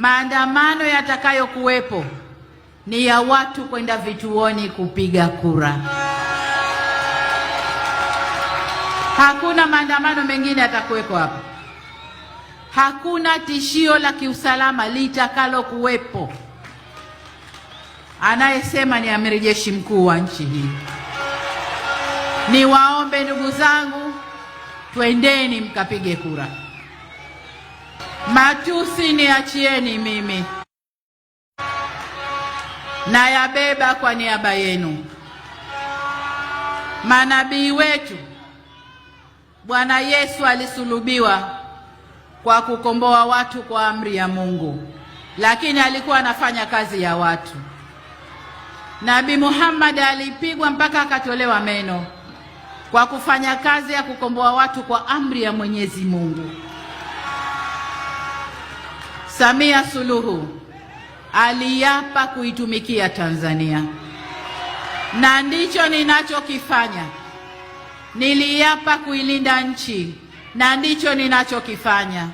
maandamano yatakayokuwepo ni ya watu kwenda vituoni kupiga kura. Hakuna maandamano mengine yatakuwepo hapa. Hakuna tishio la kiusalama litakalo kuwepo. Anayesema ni Amiri Jeshi Mkuu wa nchi hii. Niwaombe ndugu zangu, twendeni mkapige kura. Matusi niachieni mimi, na yabeba kwa niaba yenu. Manabii wetu, Bwana Yesu alisulubiwa kwa kukomboa watu kwa amri ya Mungu, lakini alikuwa anafanya kazi ya watu. Nabii Muhammad alipigwa mpaka akatolewa meno kwa kufanya kazi ya kukomboa watu kwa amri ya Mwenyezi Mungu. Samia Suluhu aliapa kuitumikia Tanzania, na ndicho ninachokifanya. Niliapa kuilinda nchi, na ndicho ninachokifanya.